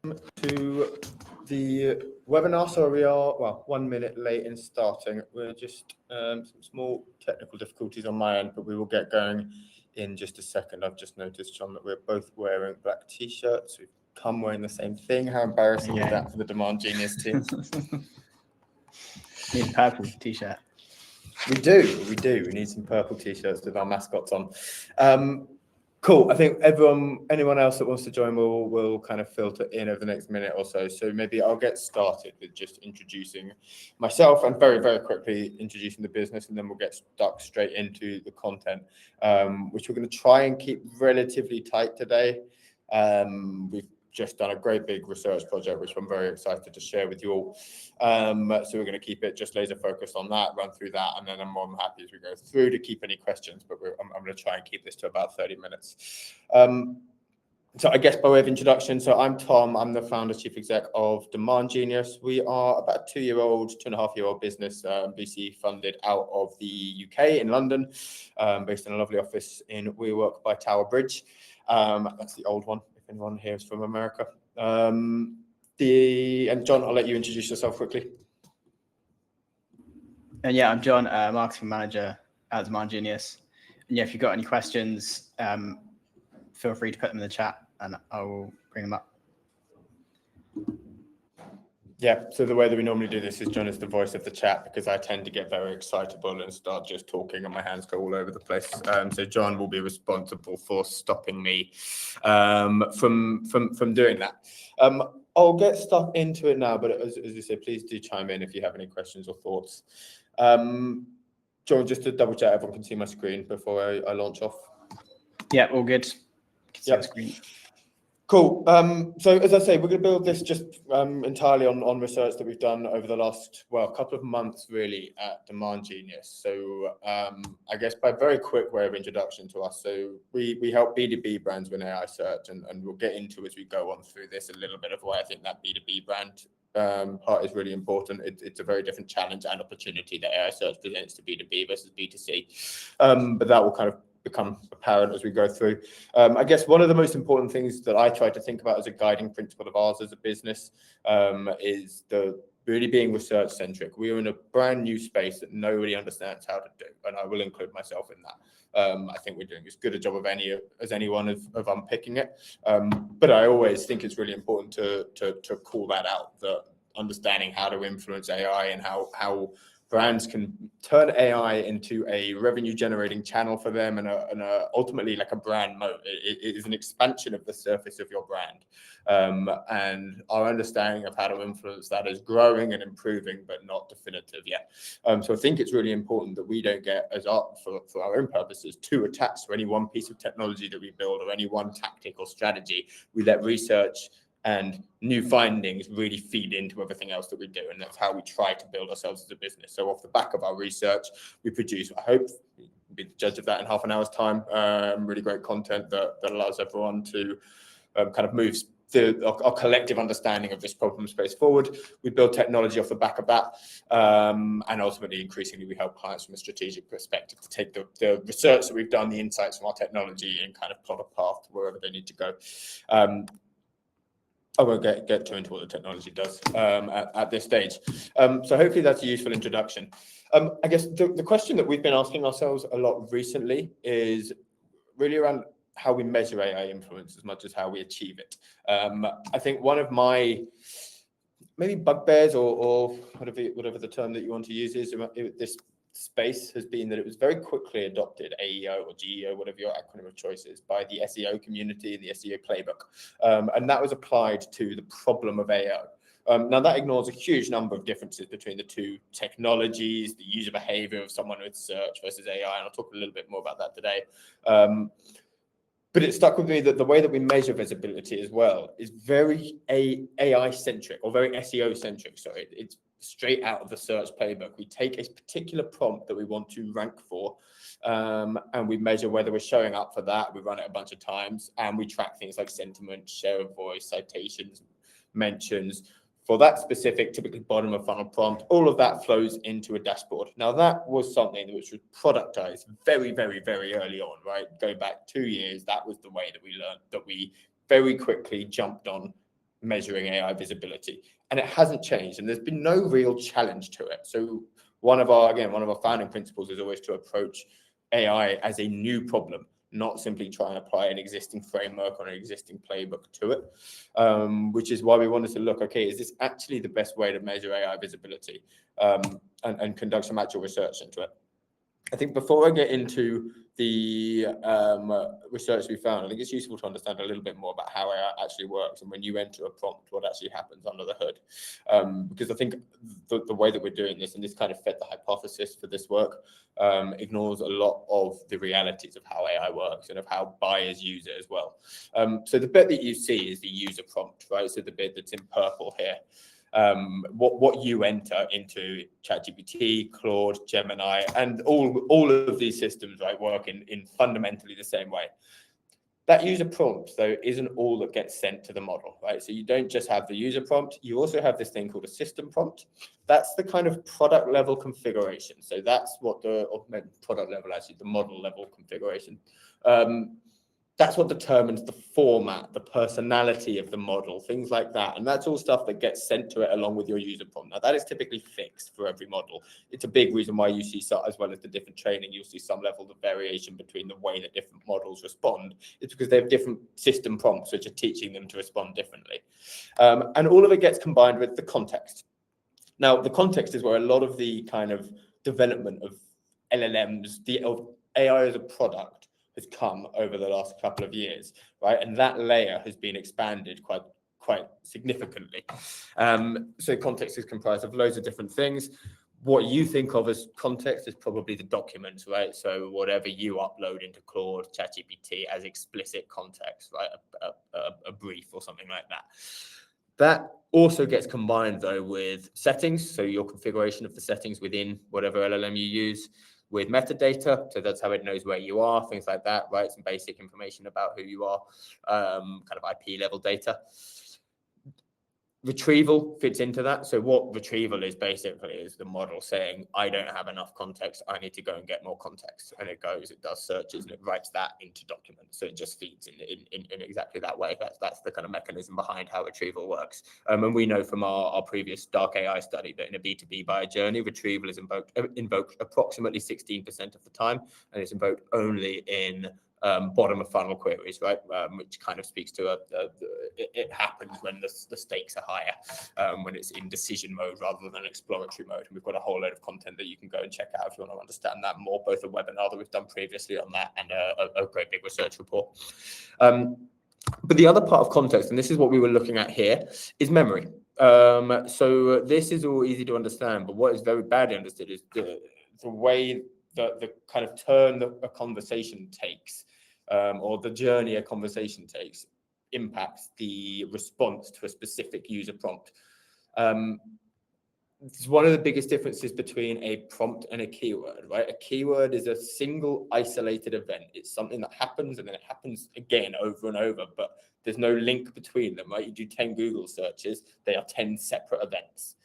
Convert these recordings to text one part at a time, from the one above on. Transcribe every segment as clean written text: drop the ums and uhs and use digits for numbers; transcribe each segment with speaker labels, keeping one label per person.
Speaker 1: To the webinar. So we are, 1 minute late in starting. We're just some small technical difficulties on my end, but we will get going in just a second. I've just noticed, John, that we're both wearing black t-shirts. We've come wearing the same thing. How embarrassing is that for the Demand Genius team?
Speaker 2: Need a purple t-shirt.
Speaker 1: We do. We need some purple t-shirts with our mascots on. Cool. I think anyone else that wants to join will kind of filter in over the next minute or so. So maybe I'll get started with just introducing myself and very, very quickly introducing the business, and then we'll get stuck straight into the content, which we're going to try and keep relatively tight today. We've just done a great big research project, which I'm very excited to share with you all. So we're going to keep it just laser focused on that, run through that, and then I'm more than happy as we go through to keep any questions, but I'm going to try and keep this to about 30 minutes. So I guess by way of introduction, so I'm Tom, I'm the founder, chief exec of Demand Genius. We are about a 2.5-year-old business, VC funded out of the UK in London, based in a lovely office in WeWork by Tower Bridge. That's the old one, if anyone here is from America. And John, I'll let you introduce yourself quickly.
Speaker 2: And yeah, I'm John, marketing manager at Demand Genius. And yeah, if you've got any questions, feel free to put them in the chat and I will bring them up.
Speaker 1: Yeah, so the way that we normally do this is John is the voice of the chat, because I tend to get very excitable and start just talking and my hands go all over the place. So John will be responsible for stopping me from doing that. I'll get stuck into it now, but as you say, please do chime in if you have any questions or thoughts. John, just to double check, everyone can see my screen before I launch off.
Speaker 2: Yeah, all good.
Speaker 1: Yeah. Cool. So as I say, we're going to build this just entirely on research that we've done over the last, couple of months really at Demand Genius. So I guess by very quick way of introduction to us. So we help B2B brands with AI search, and we'll get into as we go on through this a little bit of why I think that B2B brand part is really important. It's a very different challenge and opportunity that AI search presents to B2B versus B2C. But that will kind of become apparent as we go through. I guess one of the most important things that I try to think about as a guiding principle of ours as a business is the really being research centric. We are in a brand new space that nobody understands how to do, and I will include myself in that. I think we're doing as good a job as anyone of unpicking it. But I always think it's really important to call that out, the understanding how to influence AI and how brands can turn AI into a revenue generating channel for them and ultimately like a brand moat. It is an expansion of the surface of your brand. And our understanding of how to influence that is growing and improving, but not definitive yet. So I think it's really important that we don't get, for our own purposes, too attached to any one piece of technology that we build or any one tactic or strategy. We let research and new findings really feed into everything else that we do. And that's how we try to build ourselves as a business. So off the back of our research, we produce, I hope, be the judge of that in half an hour's time, really great content that allows everyone to kind of move our collective understanding of this problem space forward. We build technology off the back of that. And ultimately, increasingly, we help clients from a strategic perspective to take the research that we've done, the insights from our technology, and kind of plot a path to wherever they need to go. I won't get too into what the technology does at this stage. So hopefully that's a useful introduction. I guess the question that we've been asking ourselves a lot recently is really around how we measure AI influence as much as how we achieve it. I think one of my maybe bugbears or whatever the term that you want to use is this space has been that it was very quickly adopted, AEO or GEO, whatever your acronym of choice is, by the SEO community and the SEO playbook. And that was applied to the problem of AEO. Now that ignores a huge number of differences between the two technologies, the user behavior of someone with search versus AI, and I'll talk a little bit more about that today. But it stuck with me that the way that we measure visibility as well is very AI centric or very SEO centric. So it's straight out of the search playbook. We take a particular prompt that we want to rank for, and we measure whether we're showing up for that. We run it a bunch of times, and we track things like sentiment, share of voice, citations, mentions. For that specific, typically bottom of funnel prompt, all of that flows into a dashboard. Now, that was something which was productized very, very, very early on, right? Go back 2 years, that was the way that we learned, that we very quickly jumped on measuring AI visibility, and it hasn't changed, and there's been no real challenge to it. So one of our founding principles is always to approach AI as a new problem, not simply try and apply an existing framework or an existing playbook to it, which is why we wanted to look, okay, is this actually the best way to measure AI visibility, and conduct some actual research into it. I think before I get into the research we found, I think it's useful to understand a little bit more about how AI actually works, and when you enter a prompt, what actually happens under the hood. Because I think the way that we're doing this, and this kind of fed the hypothesis for this work, ignores a lot of the realities of how AI works and of how buyers use it as well. So the bit that you see is the user prompt, right? So the bit that's in purple here. What you enter into ChatGPT, Claude, Gemini, and all of these systems, right, work in fundamentally the same way. That user prompt, though, isn't all that gets sent to the model, right? So you don't just have the user prompt, you also have this thing called a system prompt. That's the kind of product level configuration. So that's what the product level, actually, the model level configuration. That's what determines the format, the personality of the model, things like that. And that's all stuff that gets sent to it along with your user prompt. Now, that is typically fixed for every model. It's a big reason why you see, as well as the different training, you'll see some level of variation between the way that different models respond. It's because they have different system prompts, which are teaching them to respond differently. And all of it gets combined with the context. Now, the context is where a lot of the kind of development of LLMs, of AI as a product, has come over the last couple of years, right? And that layer has been expanded quite significantly. So context is comprised of loads of different things. What you think of as context is probably the documents, right? So whatever you upload into Claude, ChatGPT as explicit context, right? A brief or something like that. That also gets combined, though, with settings. So your configuration of the settings within whatever LLM you use, with metadata, so that's how it knows where you are, things like that, right? Some basic information about who you are, kind of IP level data. Retrieval fits into that. So what retrieval is basically is the model saying, I don't have enough context, I need to go and get more context. And it does searches, and it writes that into documents. So it just feeds in exactly that way. That's the kind of mechanism behind how retrieval works. And we know from our previous dark AI study that in a B2B buyer journey, retrieval is invoked approximately 16% of the time, and it's invoked only in bottom of funnel queries, right? Which kind of speaks to it happens when the stakes are higher, when it's in decision mode rather than exploratory mode. And we've got a whole load of content that you can go and check out if you want to understand that more, both a webinar that we've done previously on that and a great big research report. But the other part of context, and this is what we were looking at here, is memory. So this is all easy to understand, but what is very badly understood is the way that the kind of turn that a conversation takes, or the journey a conversation takes, impacts the response to a specific user prompt. It's one of the biggest differences between a prompt and a keyword, right? A keyword is a single isolated event. It's something that happens and then it happens again over and over, but there's no link between them, right? You do 10 Google searches, they are 10 separate events.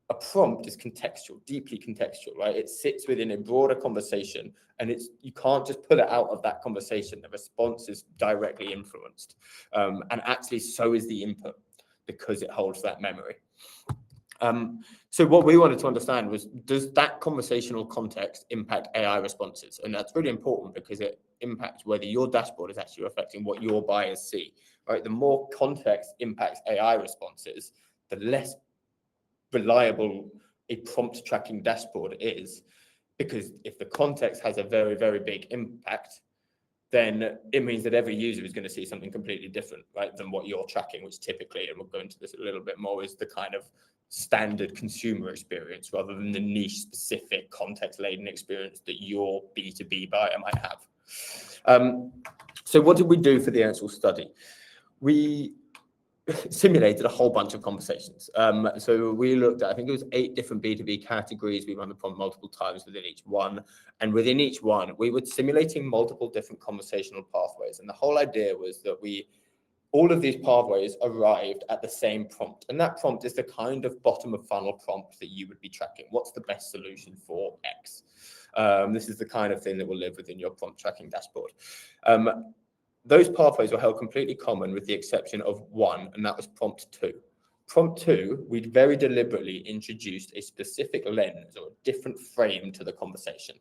Speaker 1: A prompt is contextual, deeply contextual, right? It sits within a broader conversation, and you can't just pull it out of that conversation. The response is directly influenced. And actually so is the input, because it holds that memory. So what we wanted to understand was, does that conversational context impact AI responses? And that's really important because it impacts whether your dashboard is actually reflecting what your buyers see, right? The more context impacts AI responses, the less reliable a prompt tracking dashboard is, because if the context has a very, very big impact, then it means that every user is going to see something completely different, right, than what you're tracking, which typically, and we'll go into this a little bit more, is the kind of standard consumer experience rather than the niche specific context laden experience that your B2B buyer might have. So what did we do for the actual study? We simulated a whole bunch of conversations. So we looked at, I think it was 8 different B2B categories. We ran the prompt multiple times within each one. And within each one, we were simulating multiple different conversational pathways. And the whole idea was that all of these pathways arrived at the same prompt. And that prompt is the kind of bottom of funnel prompt that you would be tracking. What's the best solution for X? This is the kind of thing that will live within your prompt tracking dashboard. those pathways were held completely common with the exception of one, and that was prompt 2. Prompt 2, we'd very deliberately introduced a specific lens or a different frame to the conversation.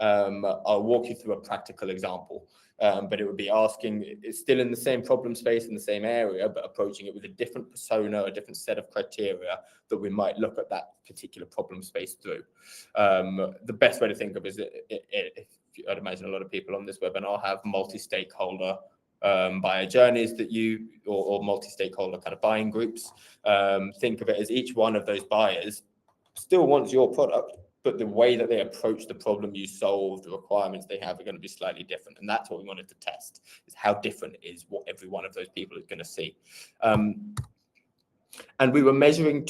Speaker 1: I'll walk you through a practical example, but it would be asking, it's still in the same problem space in the same area, but approaching it with a different persona, a different set of criteria that we might look at that particular problem space through. The best way to think of it is, I'd imagine a lot of people on this webinar have multi-stakeholder buyer journeys that or multi-stakeholder kind of buying groups. Think of it as each one of those buyers still wants your product, but the way that they approach the problem you solve, the requirements they have are going to be slightly different. And that's what we wanted to test, is how different is what every one of those people is going to see. And we were measuring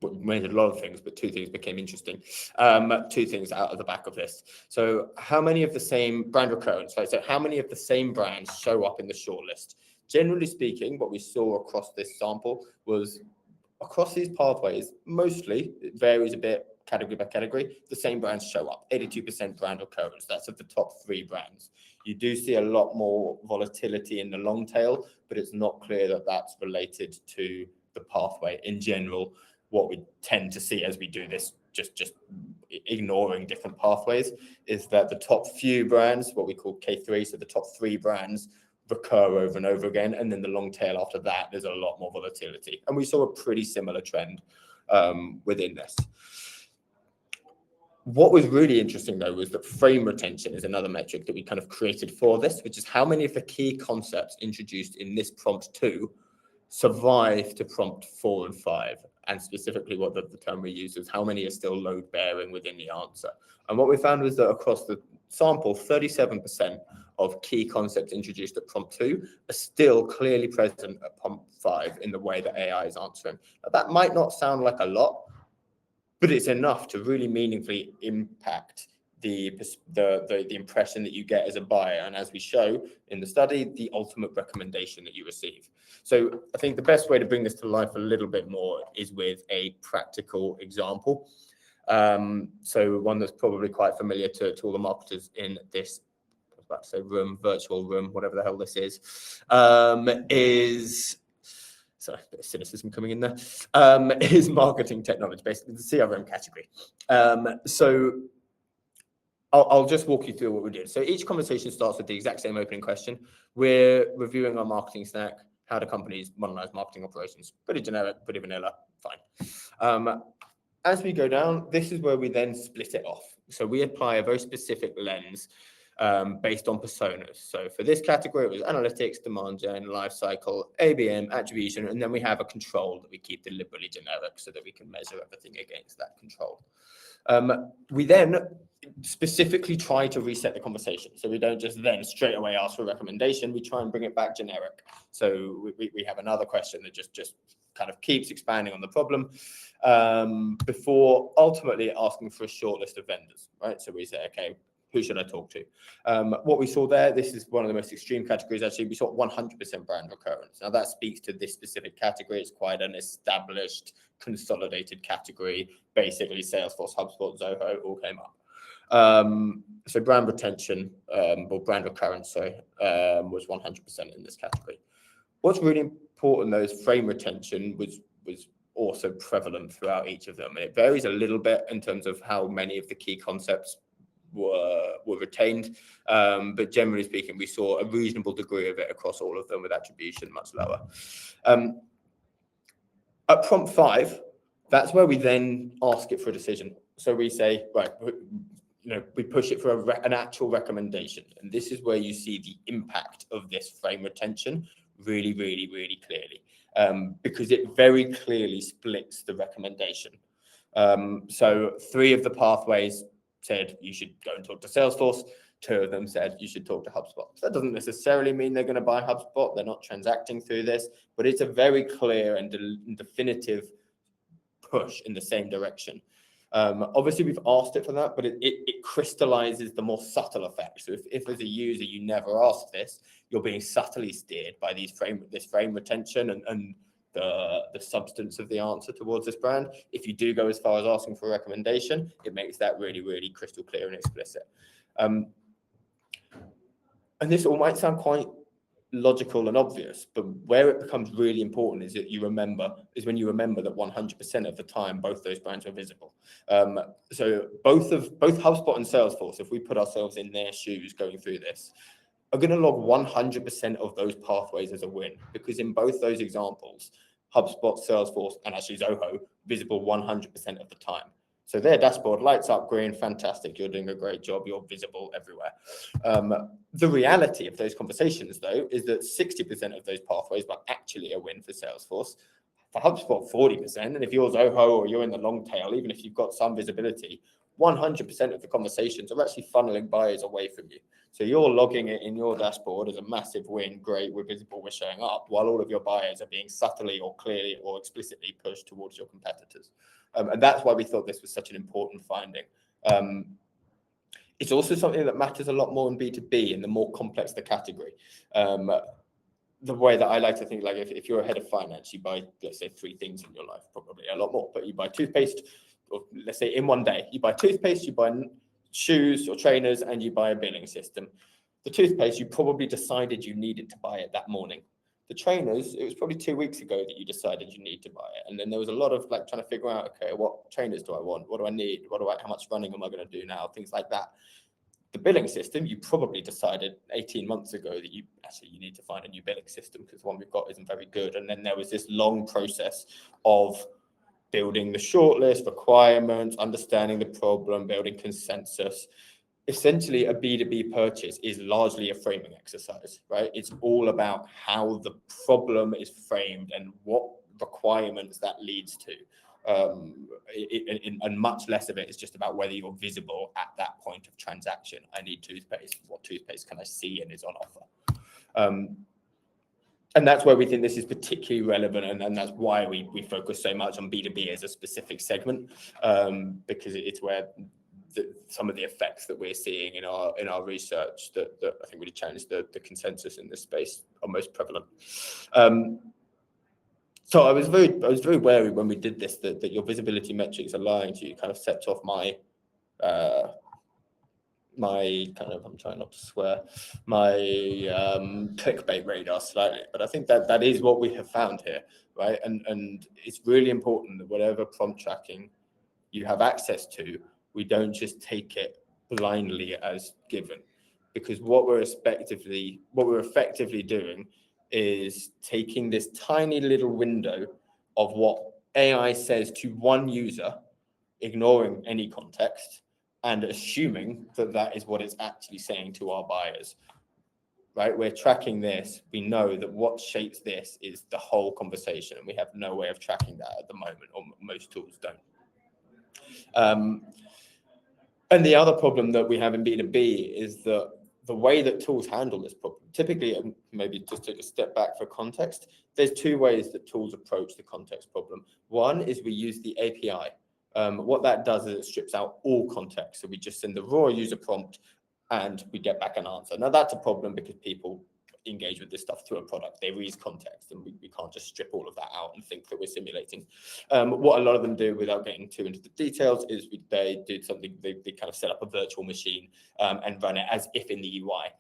Speaker 1: we measured a lot of things, but 2 things became interesting. 2 things out of the back of this. So how many of the same brand recurrence, right? So how many of the same brands show up in the shortlist? Generally speaking, what we saw across this sample was across these pathways, mostly, it varies a bit category by category, the same brands show up, 82% brand recurrence. That's of the top 3 brands. You do see a lot more volatility in the long tail, but it's not clear that that's related to the pathway. In general, what we tend to see as we do this, just ignoring different pathways, is that the top few brands, what we call K3, so the top 3 brands, recur over and over again, and then the long tail after that, there's a lot more volatility. And we saw a pretty similar trend within this. What was really interesting, though, was that frame retention is another metric that we kind of created for this, which is how many of the key concepts introduced in this prompt 2 survive to prompt 4 and 5. And specifically what the term we use is how many are still load bearing within the answer. And what we found was that across the sample, 37% of key concepts introduced at prompt 2 are still clearly present at prompt 5 in the way that AI is answering. Now, that might not sound like a lot, but it's enough to really meaningfully impact the impression that you get as a buyer, and as we show in the study, the ultimate recommendation that you receive. So I think the best way to bring this to life a little bit more is with a practical example. So one that's probably quite familiar to all the marketers in this, I was about to say virtual room, whatever the hell this is sorry, a bit of cynicism coming in there, is marketing technology, basically the CRM category. So I'll just walk you through what we did. So each conversation starts with the exact same opening question. We're reviewing our marketing stack. How do companies modernize marketing operations? Pretty generic, pretty vanilla, fine. As we go down, this is where we then split it off. So we apply a very specific lens based on personas. So for this category, it was analytics, demand gen, life cycle, ABM, attribution, and then we have a control that we keep deliberately generic so that we can measure everything against that control. We then specifically try to reset the conversation. So we don't just then straight away ask for a recommendation, we try and bring it back generic. So we have another question that just kind of keeps expanding on the problem before ultimately asking for a short list of vendors, right? So we say, okay, who should I talk to? What we saw there, this is one of the most extreme categories. Actually, we saw 100% brand recurrence. Now that speaks to this specific category. It's quite an established, consolidated category. Basically, Salesforce, HubSpot, Zoho all came up. So brand retention, or brand recurrence, was 100% in this category. What's really important, though, is frame retention was also prevalent throughout each of them. And it varies a little bit in terms of how many of the key concepts were retained, but generally speaking, we saw a reasonable degree of it across all of them, with attribution much lower. At prompt 5, that's where we then ask it for a decision. So we say, right, we push it for an actual recommendation, and this is where you see the impact of this frame retention really, really, really clearly, because it very clearly splits the recommendation. So 3 of the pathways said you should go and talk to Salesforce. 2 of them said you should talk to HubSpot. So that doesn't necessarily mean they're going to buy HubSpot. They're not transacting through this, but it's a very clear and definitive push in the same direction. Obviously, we've asked it for that, but it crystallizes the more subtle effects. So if as a user you never ask this, you're being subtly steered by this frame retention and the substance of the answer towards this brand. If you do go as far as asking for a recommendation, it makes that really, really crystal clear and explicit. And this all might sound quite logical and obvious, but where it becomes really important is when you remember that 100% of the time both those brands are visible. So both HubSpot and Salesforce, if we put ourselves in their shoes going through this, are going to log 100% of those pathways as a win, because in both those examples, HubSpot, Salesforce, and actually Zoho visible 100% of the time. So their dashboard lights up green, fantastic, you're doing a great job, you're visible everywhere. The reality of those conversations, though, is that 60% of those pathways are actually a win for Salesforce. For HubSpot, 40%, and if you're Zoho or you're in the long tail, even if you've got some visibility, 100% of the conversations are actually funneling buyers away from you. So you're logging it in your dashboard as a massive win, great, we're visible, we're showing up, while all of your buyers are being subtly or clearly or explicitly pushed towards your competitors. And that's why we thought this was such an important finding. It's also something that matters a lot more in B2B, and the more complex the category. The way that I like to think, like if you're a head of finance, you buy, let's say, 3 things in your life, probably a lot more, but you buy toothpaste, or let's say in one day, you buy toothpaste, you buy shoes or trainers, and you buy a billing system. The toothpaste, you probably decided you needed to buy it that morning. The trainers, it was probably 2 weeks ago that you decided you need to buy it. And then there was a lot of like trying to figure out, okay, what trainers do I want? What do I need? How much running am I going to do now? Things like that. The billing system, you probably decided 18 months ago that you need to find a new billing system because the one we've got isn't very good. And then there was this long process of building the shortlist, requirements, understanding the problem, building consensus. Essentially, a B2B purchase is largely a framing exercise, right? It's all about how the problem is framed and what requirements that leads to. And much less of it is just about whether you're visible at that point of transaction. I need toothpaste. What toothpaste can I see and is on offer? And that's where we think this is particularly relevant, and that's why we focus so much on B2B as a specific segment, because it's where some of the effects that we're seeing in our research that I think really challenge the consensus in this space are most prevalent. So I was very wary when we did this that your visibility metrics are lying to you. Kind of set off my kind of, I'm trying not to swear, my clickbait radar slightly, but I think that is what we have found here, right? And it's really important that whatever prompt tracking you have access to, we don't just take it blindly as given, because what we're effectively doing is taking this tiny little window of what AI says to one user, ignoring any context, and assuming that is what it's actually saying to our buyers, right? We're tracking this. We know that what shapes this is the whole conversation, and we have no way of tracking that at the moment, or most tools don't. And the other problem that we have in B2B is that the way that tools handle this problem, typically, maybe just take a step back for context, there's 2 ways that tools approach the context problem. One is we use the API. What that does is it strips out all context. So we just send the raw user prompt and we get back an answer. Now that's a problem because people engage with this stuff through a product. They read context, and we can't just strip all of that out and think that we're simulating. What a lot of them do, without getting too into the details, is they do something, they kind of set up a virtual machine and run it as if in the UI.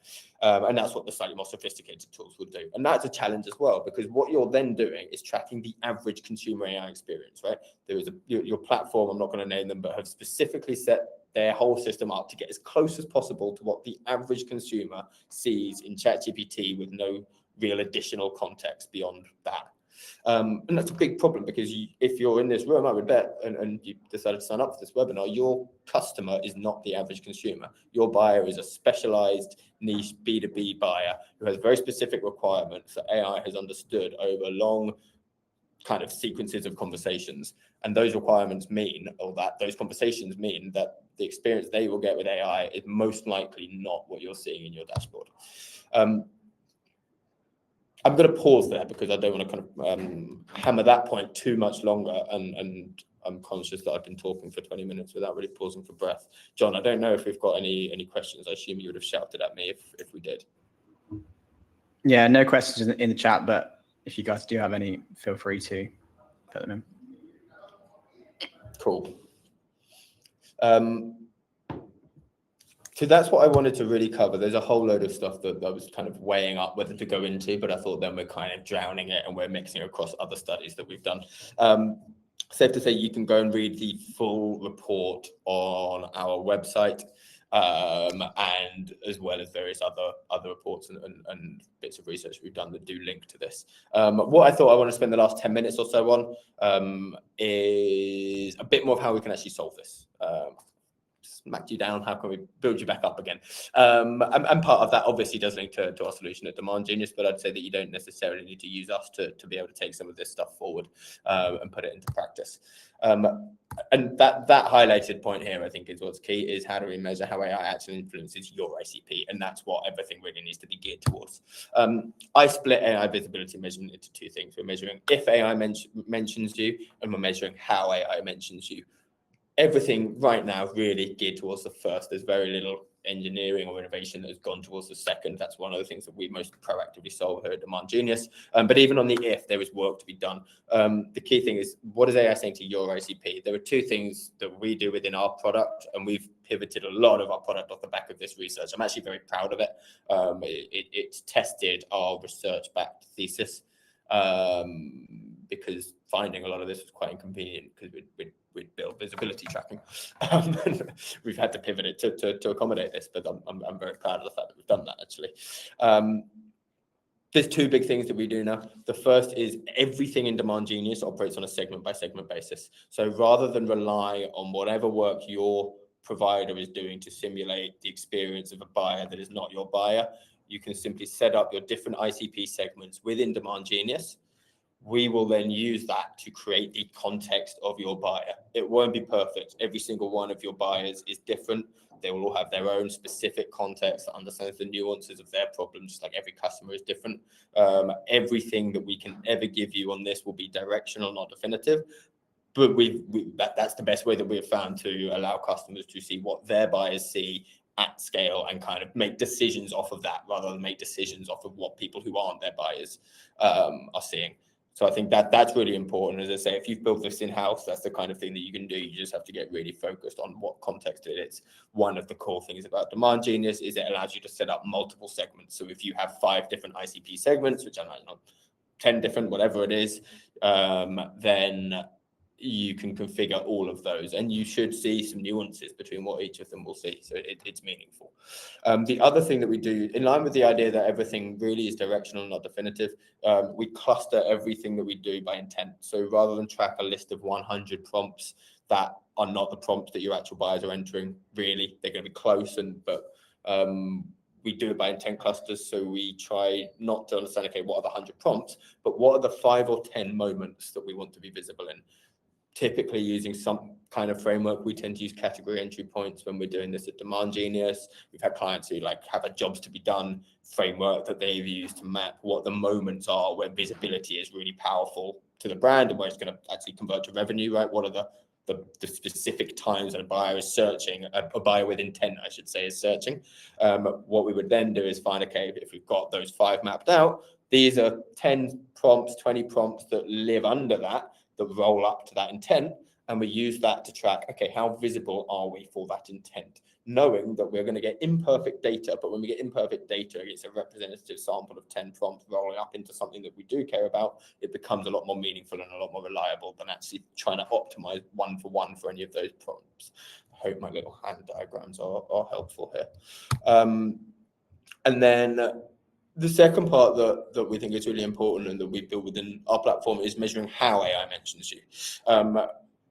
Speaker 1: And that's what the slightly more sophisticated tools will do. And that's a challenge as well, because what you're then doing is tracking the average consumer AI experience, right? There is your platform, I'm not going to name them, but have specifically set their whole system up to get as close as possible to what the average consumer sees in ChatGPT with no real additional context beyond that. And that's a big problem, because if you're in this room, I would bet, and you decided to sign up for this webinar, your customer is not the average consumer. Your buyer is a specialized niche B2B buyer who has very specific requirements that AI has understood over long kind of sequences of conversations. And those requirements mean, or that those conversations mean, that the experience they will get with AI is most likely not what you're seeing in your dashboard. I'm going to pause there because I don't want to kind of hammer that point too much longer, and I'm conscious that I've been talking for 20 minutes without really pausing for breath. John, I don't know if we've got any questions. I assume you would have shouted at me if we did.
Speaker 2: Yeah, no questions in the chat, but if you guys do have any, feel free to put them in.
Speaker 1: So that's what I wanted to really cover. There's a whole load of stuff that I was kind of weighing up whether to go into, but I thought then we're kind of drowning it and we're mixing across other studies that we've done. Safe to say you can go and read the full report on our website, and as well as various other reports and bits of research we've done that do link to this. What I thought I want to spend the last 10 minutes or so on is a bit more of how we can actually solve this. Smacked you down, how can we build you back up again? And part of that obviously does link to our solution at Demand Genius, but I'd say that you don't necessarily need to use us to be able to take some of this stuff forward and put it into practice. And that highlighted point here, I think, is what's key, is how do we measure how AI actually influences your ICP? And that's what everything really needs to be geared towards. I split AI visibility measurement into two things. We're measuring if AI mentions you, and we're measuring how AI mentions you. Everything right now really geared towards the first. There's very little engineering or innovation that has gone towards the second. That's one of the things that we most proactively solve here at Demand Genius. But even on the if, there is work to be done. The key thing is, what is AI saying to your ICP? There are two things that we do within our product, and we've pivoted a lot of our product off the back of this research. I'm actually very proud of it. It's tested our research-backed thesis, because finding a lot of this was quite inconvenient because we'd build visibility tracking. We've had to pivot it to accommodate this, but I'm very proud of the fact that we've done that, actually. There's two big things that we do now. The first is everything in Demand Genius operates on a segment by segment basis. So rather than rely on whatever work your provider is doing to simulate the experience of a buyer that is not your buyer, you can simply set up your different ICP segments within Demand Genius. We will then use that to create the context of your buyer. It won't be perfect. Every single one of your buyers is different. They will all have their own specific context that understands the nuances of their problems, just like every customer is different. Everything that we can ever give you on this will be directional, not definitive. But that's the best way that we have found to allow customers to see what their buyers see at scale and kind of make decisions off of that, rather than make decisions off of what people who aren't their buyers are seeing. So I think that's really important. As I say, if you've built this in-house, that's the kind of thing that you can do. You just have to get really focused on what context it is. One of the core things about Demand Genius is it allows you to set up multiple segments. So if you have 5 different ICP segments, which I don't know, 10 different, whatever it is, then you can configure all of those, and you should see some nuances between what each of them will see. So it's meaningful. The other thing that we do, in line with the idea that everything really is directional, not definitive, we cluster everything that we do by intent. So rather than track a list of 100 prompts that are not the prompts that your actual buyers are entering, really, they're going to be close, but we do it by intent clusters. So we try not to understand, okay, what are the 100 prompts, but what are the 5 or 10 moments that we want to be visible in? Typically using some kind of framework. We tend to use category entry points when we're doing this at Demand Genius. We've had clients who have a jobs to be done framework that they've used to map what the moments are where visibility is really powerful to the brand and where it's going to actually convert to revenue, right? What are the specific times that a buyer is searching, a buyer with intent, I should say, is searching. What we would then do is find, okay, if we've got those 5 mapped out, these are 10 prompts, 20 prompts that live under that roll up to that intent, and we use that to track, okay, how visible are we for that intent, knowing that we're going to get imperfect data, but when we get imperfect data, it's a representative sample of 10 prompts rolling up into something that we do care about. It becomes a lot more meaningful and a lot more reliable than actually trying to optimize one for one for any of those prompts. I hope my little hand diagrams are helpful here. And then the second part that we think is really important and that we build within our platform is measuring how AI mentions you.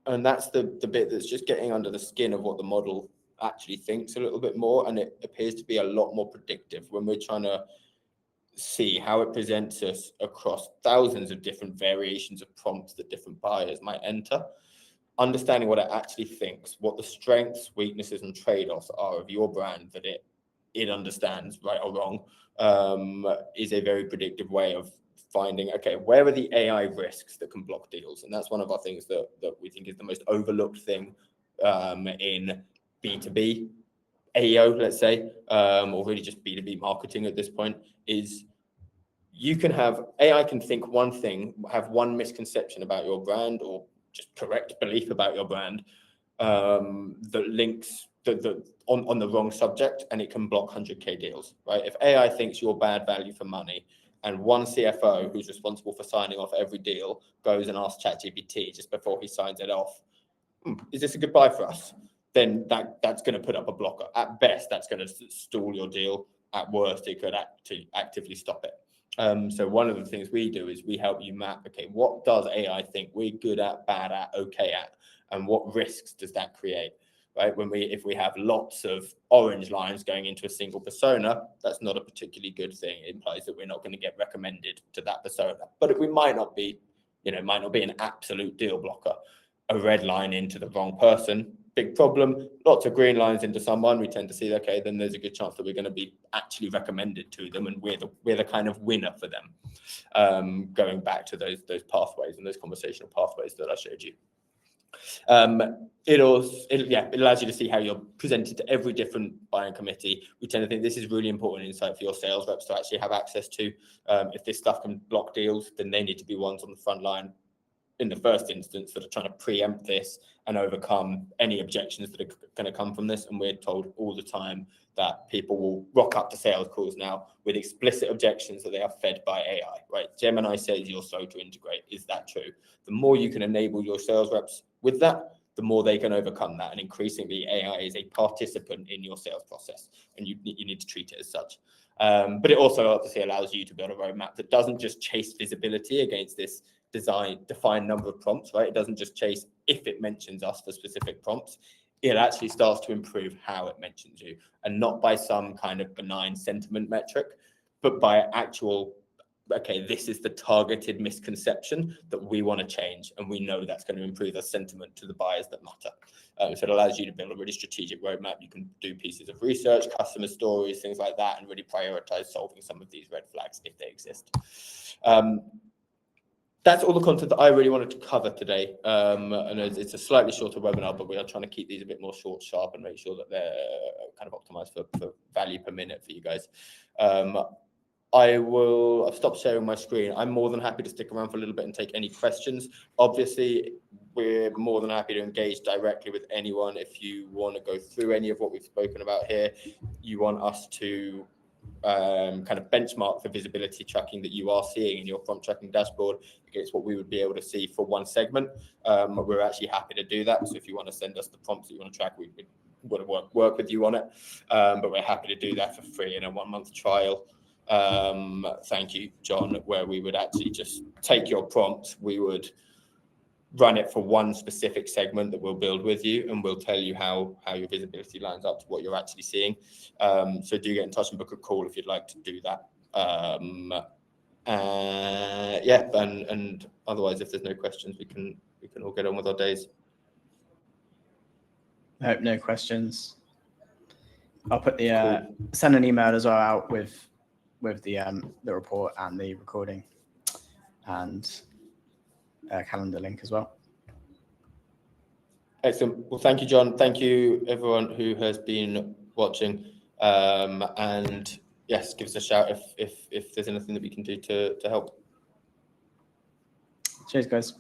Speaker 1: And that's the bit that's just getting under the skin of what the model actually thinks a little bit more. And it appears to be a lot more predictive when we're trying to see how it presents us across thousands of different variations of prompts that different buyers might enter. Understanding what it actually thinks, what the strengths, weaknesses, and trade-offs are of your brand that it understands, right or wrong, is a very predictive way of finding, okay, where are the AI risks that can block deals? And that's one of our things that we think is the most overlooked thing in B2B AEO, let's say, or really just B2B marketing at this point, is you can have, AI can think one thing, have one misconception about your brand or just correct belief about your brand that on the wrong subject, and it can block 100K deals, right? If AI thinks you're bad value for money, and one CFO who's responsible for signing off every deal goes and asks ChatGPT just before he signs it off, is this a good buy for us? Then that's going to put up a blocker. At best, that's going to stall your deal. At worst, it could actively stop it. So one of the things we do is we help you map, okay, what does AI think we're good at, bad at, okay at, and what risks does that create? Right? If we have lots of orange lines going into a single persona, that's not a particularly good thing. It implies that we're not going to get recommended to that persona. But if we might not be an absolute deal blocker. A red line into the wrong person, big problem. Lots of green lines into someone, we tend to see, okay, then there's a good chance that we're going to be actually recommended to them, and we're the kind of winner for them. Going back to those pathways and those conversational pathways that I showed you. It allows you to see how you're presented to every different buying committee. We tend to think this is really important insight for your sales reps to actually have access to. If this stuff can block deals, then they need to be ones on the front line in the first instance that are trying to preempt this and overcome any objections that are going to come from this. And we're told all the time that people will rock up to sales calls now with explicit objections that they are fed by AI, right? Gemini says you're slow to integrate. Is that true? The more you can enable your sales reps with that, the more they can overcome that. And increasingly, AI is a participant in your sales process, and you need to treat it as such. But it also obviously allows you to build a roadmap that doesn't just chase visibility against this defined number of prompts, right? It doesn't just chase if it mentions us for specific prompts. It actually starts to improve how it mentions you, and not by some kind of benign sentiment metric, but by actual, okay, this is the targeted misconception that we want to change, and we know that's going to improve the sentiment to the buyers that matter. So it allows you to build a really strategic roadmap. You can do pieces of research, customer stories, things like that, and really prioritize solving some of these red flags if they exist. That's all the content that I really wanted to cover today. And it's a slightly shorter webinar, but we are trying to keep these a bit more short, sharp, and make sure that they're kind of optimized for value per minute for you guys. I've stopped sharing my screen. I'm more than happy to stick around for a little bit and take any questions. Obviously, we're more than happy to engage directly with anyone. If you want to go through any of what we've spoken about here, you want us to kind of benchmark the visibility tracking that you are seeing in your prompt tracking dashboard against what we would be able to see for one segment. We're actually happy to do that. So if you want to send us the prompts that you want to track, we want to work with you on it. But we're happy to do that for free in a 1-month trial. Thank you, John, where we would actually just take your prompt, we would run it for one specific segment that we'll build with you, and we'll tell you how your visibility lines up to what you're actually seeing. So do get in touch and book a call if you'd like to do that. And otherwise, if there's no questions, we can all get on with our days.
Speaker 2: I hope no questions. I'll put the send an email as well out with the report and the recording and calendar link as well.
Speaker 1: Excellent. Well, thank you, John. Thank you, everyone who has been watching. And yes, give us a shout if there's anything that we can do to help.
Speaker 2: Cheers, guys.